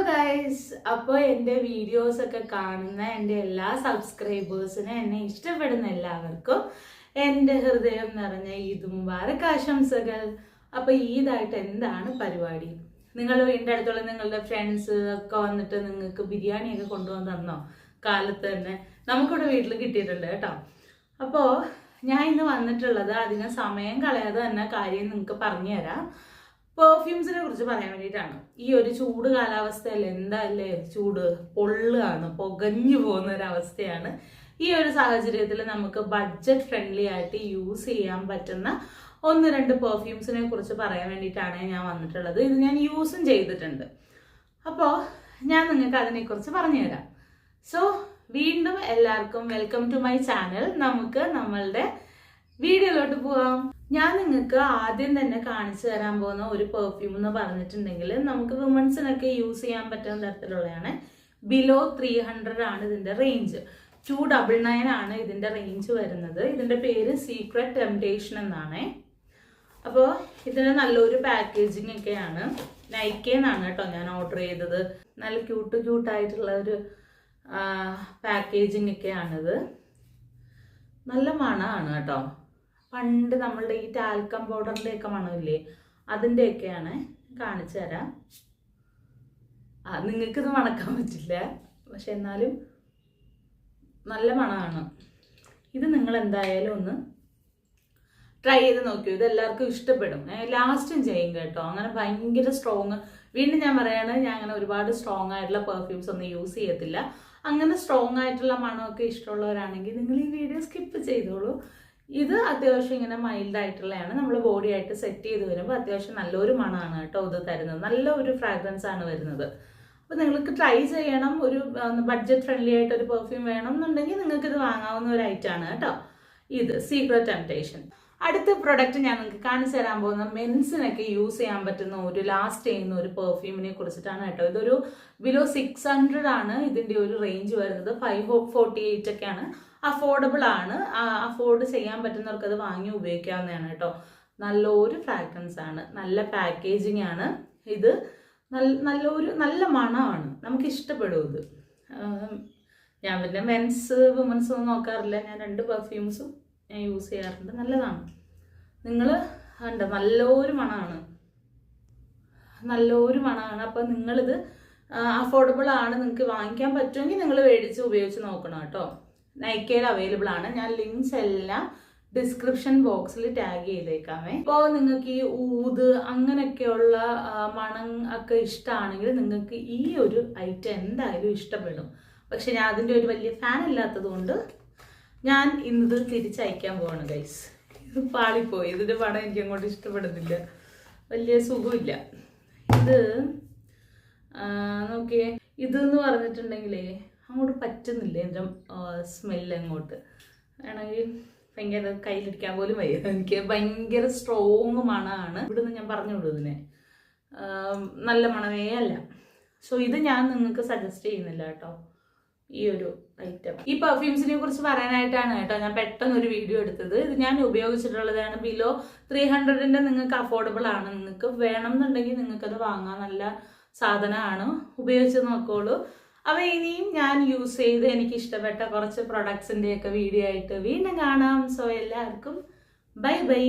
Guys, അപ്പോൾ എൻ്റെ വീഡിയോസൊക്കെ കാണുന്ന എൻ്റെ എല്ലാ സബ്സ്ക്രൈബേഴ്സിനും എന്നെ ഇഷ്ടപ്പെടുന്ന എല്ലാവർക്കും എൻ്റെ ഹൃദയം നിറഞ്ഞ ഈദ് മുബാറക് ആശംസകൾ. അപ്പോൾ ഈദായിട്ട് എന്താണ് പരിപാടി? നിങ്ങൾ വീടിൻ്റെ അടുത്തുള്ള നിങ്ങളുടെ ഫ്രണ്ട്സ് ഒക്കെ വന്നിട്ട് നിങ്ങൾക്ക് ബിരിയാണിയൊക്കെ കൊണ്ടുവന്ന് തന്നോ? കാലത്ത് തന്നെ നമുക്കിവിടെ വീട്ടിൽ കിട്ടിയിട്ടുണ്ട് കേട്ടോ. അപ്പോൾ ഞാൻ ഇന്ന് വന്നിട്ടുള്ളത് അതിന് സമയം കളയാതെ തന്നെ കാര്യം നിങ്ങൾക്ക് പറഞ്ഞു തരാം. പെർഫ്യൂംസിനെ കുറിച്ച് പറയാൻ വേണ്ടിയിട്ടാണ്. ഈ ഒരു ചൂട് കാലാവസ്ഥയല്ലേ, എന്താല്ലേ ചൂട്, പൊള്ളുകയാണ്, പുകഞ്ഞു പോകുന്ന ഒരവസ്ഥയാണ്. ഈ ഒരു സാഹചര്യത്തിൽ നമുക്ക് ബഡ്ജറ്റ് ഫ്രണ്ട്ലി ആയിട്ട് യൂസ് ചെയ്യാൻ പറ്റുന്ന 1-2 പെർഫ്യൂംസിനെ കുറിച്ച് പറയാൻ വേണ്ടിയിട്ടാണ് ഞാൻ വന്നിട്ടുള്ളത്. ഇത് ഞാൻ യൂസും ചെയ്തിട്ടുണ്ട്. അപ്പോൾ ഞാൻ നിങ്ങൾക്ക് അതിനെക്കുറിച്ച് പറഞ്ഞു തരാം. സോ വീണ്ടും എല്ലാവർക്കും വെൽക്കം ടു മൈ ചാനൽ. നമുക്ക് നമ്മളുടെ വീഡിയോയിലോട്ട് പോവാം. ഞാൻ നിങ്ങൾക്ക് ആദ്യം തന്നെ കാണിച്ചു തരാൻ പോകുന്ന ഒരു പെർഫ്യൂം എന്ന് പറഞ്ഞിട്ടുണ്ടെങ്കിൽ നമുക്ക് വുമൻസിനൊക്കെ യൂസ് ചെയ്യാൻ പറ്റുന്ന തരത്തിലുള്ളതാണ്. ബിലോ 300 ആണ് ഇതിന്റെ റേഞ്ച്. 299 ആണ് ഇതിന്റെ റേഞ്ച് വരുന്നത്. ഇതിന്റെ പേര് സീക്രട്ട് ടെംപ്ടേഷൻ എന്നാണ്. അപ്പോൾ ഇതിന് നല്ലൊരു പാക്കേജിങ് ഒക്കെയാണ്. നൈക്കേന്നാണ് കേട്ടോ ഞാൻ ഓർഡർ ചെയ്തത്. നല്ല ക്യൂട്ടായിട്ടുള്ള ഒരു പാക്കേജിങ് ഒക്കെയാണിത്. നല്ല മണമാണ് കേട്ടോ. പണ്ട് നമ്മളുടെ ഈ ടാൽക്കം പൗഡറിൻ്റെ ഒക്കെ മണമില്ലേ, അതിൻ്റെയൊക്കെയാണ്. കാണിച്ചു തരാം. നിങ്ങൾക്കിത് മണക്കാൻ പറ്റില്ല, പക്ഷെ എന്നാലും നല്ല മണമാണ്. ഇത് നിങ്ങൾ എന്തായാലും ഒന്ന് ട്രൈ ചെയ്ത് നോക്കിയോ. ഇത് എല്ലാവർക്കും ഇഷ്ടപ്പെടും. ലാസ്റ്റും ചെയ്യും കേട്ടോ. അങ്ങനെ ഭയങ്കര സ്ട്രോങ്, വീണ്ടും ഞാൻ പറയാണ്, ഞാൻ അങ്ങനെ ഒരുപാട് സ്ട്രോങ് ആയിട്ടുള്ള പെർഫ്യൂംസ് ഒന്നും യൂസ് ചെയ്യത്തില്ല. അങ്ങനെ സ്ട്രോങ് ആയിട്ടുള്ള മണമൊക്കെ ഇഷ്ടമുള്ളവരാണെങ്കിൽ നിങ്ങൾ ഈ വീഡിയോ സ്കിപ്പ് ചെയ്തോളൂ. ഇത് അത്യാവശ്യം ഇങ്ങനെ മൈൽഡ് ആയിട്ടുള്ളതാണ്. നമ്മൾ ബോഡി ആയിട്ട് സെറ്റ് ചെയ്ത് വരുമ്പോൾ അത്യാവശ്യം നല്ലൊരു മണമാണ് കേട്ടോ ഇത് തരുന്നത്. നല്ല ഒരു ഫ്രാഗ്രൻസ് ആണ് വരുന്നത്. അപ്പോൾ നിങ്ങൾക്ക് ട്രൈ ചെയ്യണം. ഒരു ബഡ്ജറ്റ് ഫ്രണ്ട്ലി ആയിട്ട് ഒരു പെർഫ്യൂം വേണം എന്നുണ്ടെങ്കിൽ നിങ്ങൾക്ക് ഇത് വാങ്ങാവുന്ന ഒരു ഐറ്റമാണ് കേട്ടോ. ഇത് സീക്രട്ട് ടെംപ്ടേഷൻ. അടുത്ത പ്രൊഡക്റ്റ് ഞാൻ നിങ്ങൾക്ക് കാണിച്ചു തരാൻ പോകുന്ന മെൻസിനൊക്കെ യൂസ് ചെയ്യാൻ പറ്റുന്ന ഒരു ലാസ്റ്റ് ചെയ്യുന്ന ഒരു പെർഫ്യൂമിനെ കുറിച്ചിട്ടാണ് കേട്ടോ. ഇതൊരു ബിലോ 600 ആണ് ഇതിൻ്റെ ഒരു റേഞ്ച് വരുന്നത്. 548 ഒക്കെയാണ്. അഫോർഡബിൾ ആണ്. അഫോർഡ് ചെയ്യാൻ പറ്റുന്നവർക്ക് അത് വാങ്ങി ഉപയോഗിക്കാവുന്നതാണ് കേട്ടോ. നല്ലൊരു ഫ്രാഗ്രൻസ് ആണ്, നല്ല പാക്കേജിങ് ആണ്. ഇത് നല്ല മണമാണ്, നമുക്ക് ഇഷ്ടപ്പെടും ഇത്. ഞാൻ പിന്നെ മെൻസ് വുമൻസ് ഒന്നും നോക്കാറില്ല. ഞാൻ 2 പെർഫ്യൂംസും ഞാൻ യൂസ് ചെയ്യാറുണ്ട്. നല്ലതാണ്. നിങ്ങൾ കണ്ടോ, നല്ലൊരു മണമാണ്. അപ്പോൾ നിങ്ങളിത് അഫോർഡബിൾ ആണ്, നിങ്ങൾക്ക് വാങ്ങിക്കാൻ പറ്റുമെങ്കിൽ നിങ്ങൾ മേടിച്ച് ഉപയോഗിച്ച് നോക്കണം കേട്ടോ. നൈക്കയിൽ അവൈലബിൾ ആണ്. ഞാൻ ലിങ്ക്സ് എല്ലാം ഡിസ്ക്രിപ്ഷൻ ബോക്സിൽ ടാഗ് ചെയ്തേക്കാമേ. ഇപ്പോൾ നിങ്ങൾക്ക് ഈ ഊത് അങ്ങനെയൊക്കെയുള്ള മണം ഒക്കെ ഇഷ്ടമാണെങ്കിൽ നിങ്ങൾക്ക് ഈ ഒരു ഐറ്റം എന്തായാലും ഇഷ്ടപ്പെടും. പക്ഷെ ഞാൻ അതിൻ്റെ ഒരു വലിയ ഫാൻ അല്ലാത്തത് കൊണ്ട് ഞാൻ ഇന്നത് തിരിച്ചയക്കാൻ പോവാണ് ഗൈസ്. ഇത് പാളിപ്പോയി. ഇതിൻ്റെ പണം എനിക്ക് അങ്ങോട്ട് ഇഷ്ടപ്പെടുന്നില്ല, വലിയ സുഖമില്ല. ഇത് നോക്കിയേ, ഇതെന്ന് പറഞ്ഞിട്ടുണ്ടെങ്കിലേ അങ്ങോട്ട് പറ്റുന്നില്ല. എൻ്റെ സ്മെല്ല് അങ്ങോട്ട് വേണമെങ്കിൽ ഭയങ്കര കയ്യിലിരിക്കാൻ പോലും വയ്യ. എനിക്ക് ഭയങ്കര സ്ട്രോങ് മണമാണ്. ഇവിടുന്ന് ഞാൻ പറഞ്ഞു വിടും, ഇതിനെ നല്ല മണമേ അല്ല. സോ ഇത് ഞാൻ നിങ്ങൾക്ക് സജസ്റ്റ് ചെയ്യുന്നില്ല കേട്ടോ, ഈ ഒരു ഐറ്റം. ഈ പെർഫ്യൂംസിനെ കുറിച്ച് പറയാനായിട്ടാണ് കേട്ടോ ഞാൻ പെട്ടെന്ന് ഒരു വീഡിയോ എടുത്തത്. ഇത് ഞാൻ ഉപയോഗിച്ചിട്ടുള്ളതാണ്. ബിലോ 300ൻ്റെ നിങ്ങൾക്ക് അഫോർഡബിൾ ആണ്. നിങ്ങൾക്ക് വേണം എന്നുണ്ടെങ്കിൽ നിങ്ങൾക്കത് വാങ്ങാൻ നല്ല സാധനമാണ്. ഉപയോഗിച്ച് നോക്കോളൂ. അപ്പോൾ ഇനിയും ഞാൻ യൂസ് ചെയ്ത് എനിക്ക് ഇഷ്ടപ്പെട്ട കുറച്ച് പ്രൊഡക്ട്സിൻ്റെയൊക്കെ വീഡിയോ ആയിട്ട് വീണ്ടും കാണാം. സോ എല്ലാവർക്കും ബൈ ബൈ.